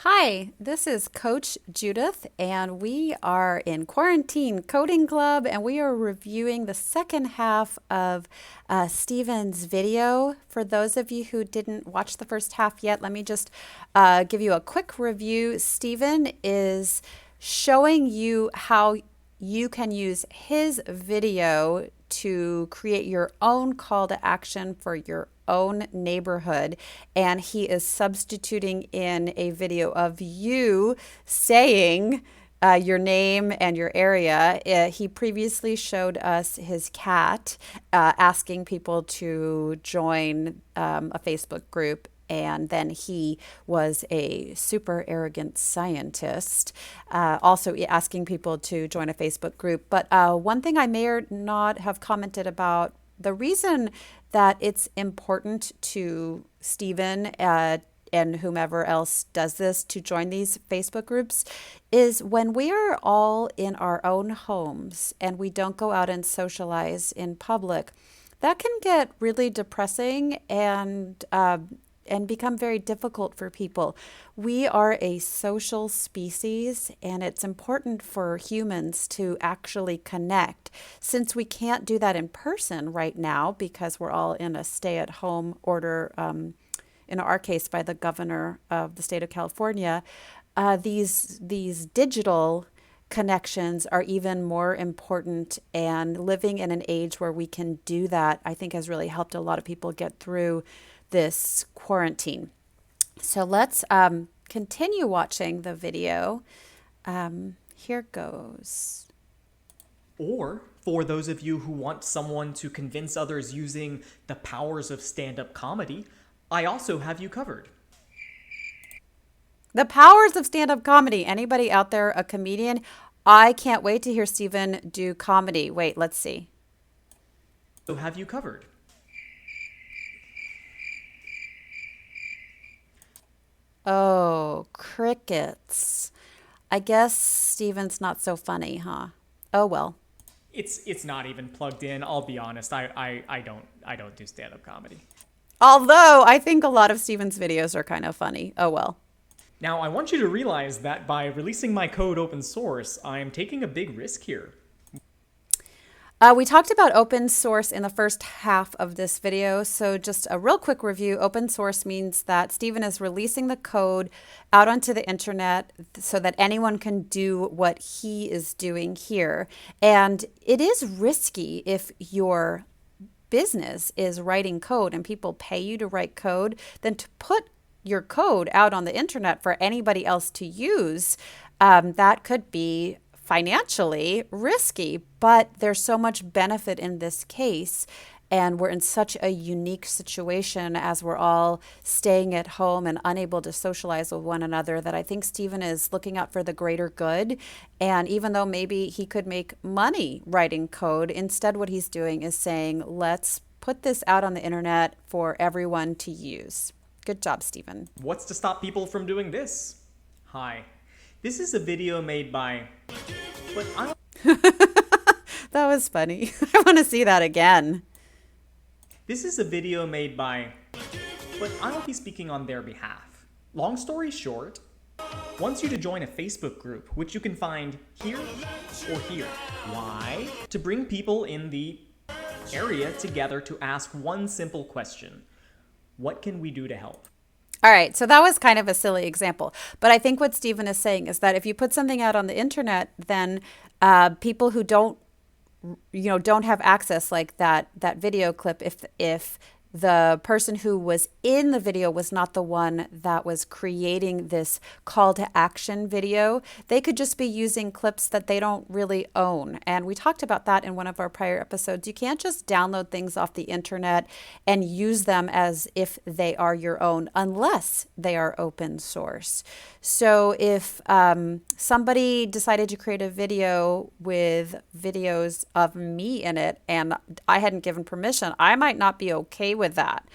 Hi, this is Coach Judith, and we are in Quarantine Coding Club, and we are reviewing the second half of Stephen's video. For those of you who didn't watch the first half yet, let me just give you a quick review. Stephen is showing you how you can use his video to create your own call to action for your own neighborhood. And he is substituting in a video of you saying your name and your area. He previously showed us his cat asking people to join a Facebook group, and then he was a super arrogant scientist, also asking people to join a Facebook group. But one thing I may or not have commented about, the reason that it's important to Stephen and whomever else does this to join these Facebook groups is when we are all in our own homes and we don't go out and socialize in public, that can get really depressing and become very difficult for people. We are a social species, and it's important for humans to actually connect. Since we can't do that in person right now because we're all in a stay-at-home order, in our case by the governor of the state of California, these digital connections are even more important, and living in an age where we can do that, I think, has really helped a lot of people get through this quarantine. So let's continue watching the video. Here goes. Or for those of you who want someone to convince others using the powers of stand-up comedy, I also have you covered. The powers of stand-up comedy. Anybody out there a comedian? I can't wait to hear Stephen do comedy. Wait, let's see. So have you covered. Oh, crickets. I guess Steven's not so funny, huh? Oh well. It's not even plugged in. I'll be honest. I don't do stand-up comedy. Although I think a lot of Steven's videos are kind of funny. Oh well. Now, I want you to realize that by releasing my code open source, I am taking a big risk here. We talked about open source in the first half of this video, so just a real quick review. Open source means that Stephen is releasing the code out onto the internet so that anyone can do what he is doing here. And it is risky if your business is writing code and people pay you to write code, then to put your code out on the internet for anybody else to use, that could be financially risky, but there's so much benefit in this case. And we're in such a unique situation as we're all staying at home and unable to socialize with one another that I think Stephen is looking out for the greater good. And even though maybe he could make money writing code, instead what he's doing is saying, let's put this out on the internet for everyone to use. Good job, Stephen. What's to stop people from doing this? Hi. This is a video made by... But I That was funny. I want to see that again. This is a video made by... But I won't be speaking on their behalf. Long story short, wants you to join a Facebook group, which you can find here or here. Why? To bring people in the area together to ask one simple question. What can we do to help? All right, so that was kind of a silly example. But I think what Stephen is saying is that if you put something out on the internet, then people who don't have access, like that video clip, if the person who was in the video was not the one that was creating this call to action video, they could just be using clips that they don't really own. And we talked about that in one of our prior episodes. You can't just download things off the internet and use them as if they are your own unless they are open source. So if somebody decided to create a video with videos of me in it and I hadn't given permission, I might not be okay with that.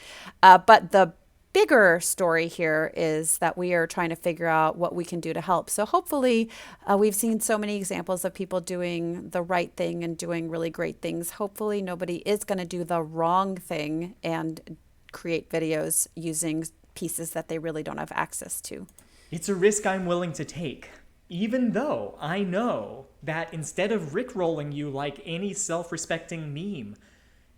But the bigger story here is that we are trying to figure out what we can do to help. So hopefully we've seen so many examples of people doing the right thing and doing really great things. Hopefully nobody is going to do the wrong thing and create videos using pieces that they really don't have access to. It's a risk I'm willing to take, even though I know that instead of rickrolling you like any self-respecting meme,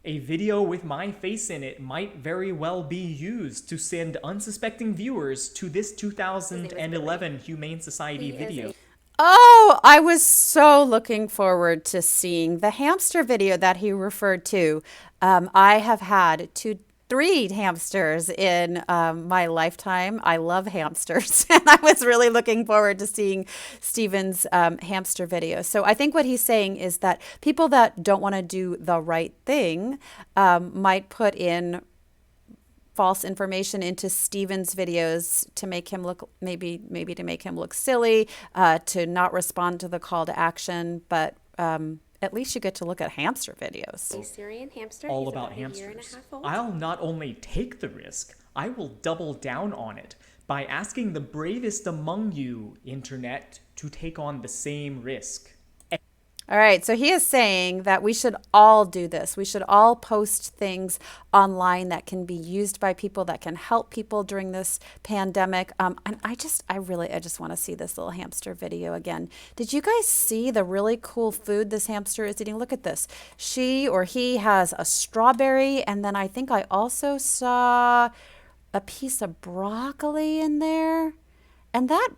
a video with my face in it might very well be used to send unsuspecting viewers to this 2011 Humane Society video. Oh, I was so looking forward to seeing the hamster video that he referred to. I have had three hamsters in my lifetime. I love hamsters, and I was really looking forward to seeing Steven's hamster video. So I think what he's saying is that people that don't want to do the right thing might put in false information into Steven's videos to make him look maybe to make him look silly, to not respond to the call to action, but at least you get to look at hamster videos. A Syrian hamster. All He's about a year and a hamsters. half old. I'll not only take the risk, I will double down on it by asking the bravest among you, internet, to take on the same risk. All right, so he is saying that we should all do this. We should all post things online that can be used by people, that can help people during this pandemic. And I just want to see this little hamster video again. Did you guys see the really cool food this hamster is eating? Look at this. She or he has a strawberry, and then I think I also saw a piece of broccoli in there. And that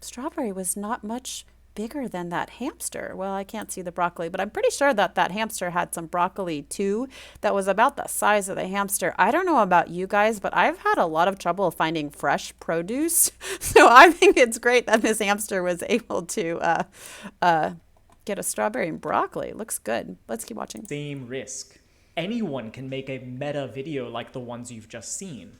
strawberry was not much bigger than that hamster. Well, I can't see the broccoli, but I'm pretty sure that hamster had some broccoli too that was about the size of the hamster. I don't know about you guys, but I've had a lot of trouble finding fresh produce. So I think it's great that this hamster was able to get a strawberry and broccoli. It looks good. Let's keep watching. Same risk. Anyone can make a meta video like the ones you've just seen.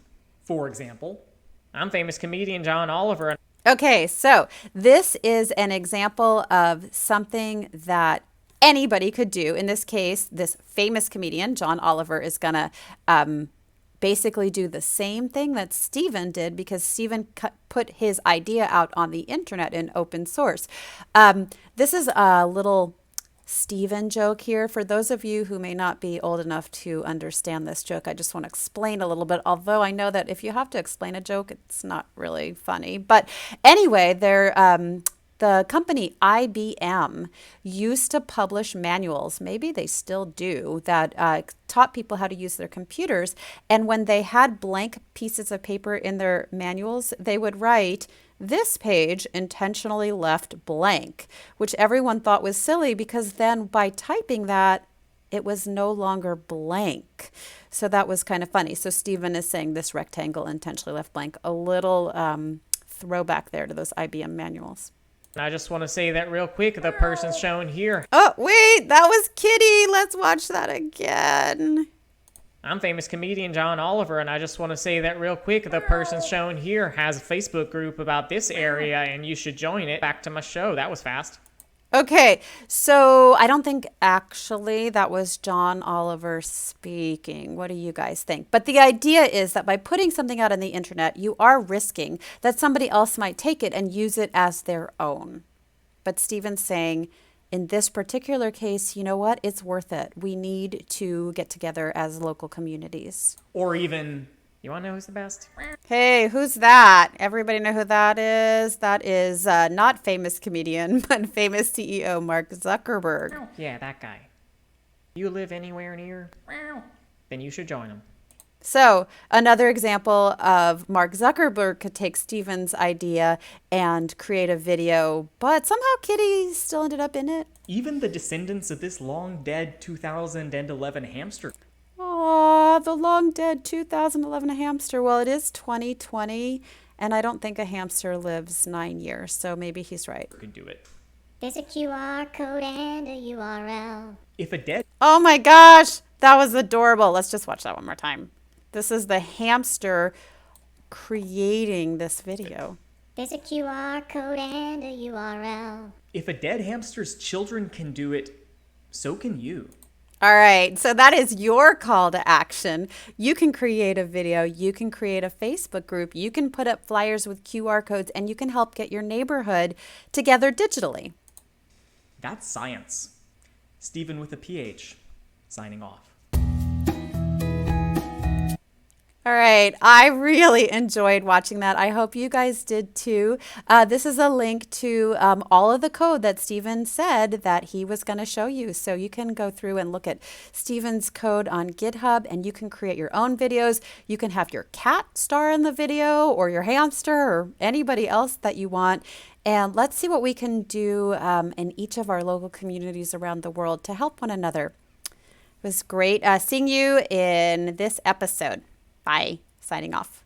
For example, I'm famous comedian John Oliver. Okay, so this is an example of something that anybody could do. In this case, this famous comedian, John Oliver, is going to basically do the same thing that Steven did, because Steven put his idea out on the internet in open source. This is a little Steven joke here. For those of you who may not be old enough to understand this joke, I just want to explain a little bit, although I know that if you have to explain a joke, it's not really funny. But anyway, the company IBM used to publish manuals, maybe they still do, that taught people how to use their computers. And when they had blank pieces of paper in their manuals, they would write, "This page intentionally left blank," which everyone thought was silly, because then by typing that, it was no longer blank. So that was kind of funny. So Steven is saying this rectangle intentionally left blank. A little throwback there to those IBM manuals. I just want to say that real quick. The person shown here. Oh, wait, that was Kitty. Let's watch that again. I'm famous comedian John Oliver, and I just want to say that real quick. The person shown here has a Facebook group about this area, and you should join it. Back to my show. That was fast. Okay, so I don't think actually that was John Oliver speaking. What do you guys think? But the idea is that by putting something out on the internet, you are risking that somebody else might take it and use it as their own. But Steven's saying, in this particular case, you know what? It's worth it. We need to get together as local communities. Or even, You want to know who's the best? Hey, who's that? Everybody know who that is? That is not famous comedian, but famous CEO Mark Zuckerberg. Yeah, that guy. You live anywhere near? Then you should join him. So another example of Mark Zuckerberg could take Steven's idea and create a video, but somehow Kitty still ended up in it. even the descendants of this long-dead 2011 hamster. Aw, the long dead 2011 hamster. Well, it is 2020, and I don't think a hamster lives 9 years, so maybe he's right. Could do it. There's a QR code and a URL. If a dead Oh my gosh, that was adorable. Let's just watch that one more time. This is the hamster creating this video. There's a QR code and a URL. If a dead hamster's children can do it, so can you. All right, so that is your call to action. You can create a video, you can create a Facebook group, you can put up flyers with QR codes, and you can help get your neighborhood together digitally. That's science. Stephen with a PH, signing off. All right. I really enjoyed watching that. I hope you guys did too. This is a link to all of the code that Steven said that he was going to show you. So you can go through and look at Steven's code on GitHub and you can create your own videos. You can have your cat star in the video or your hamster or anybody else that you want. And let's see what we can do in each of our local communities around the world to help one another. It was great seeing you in this episode. Bye. Signing off.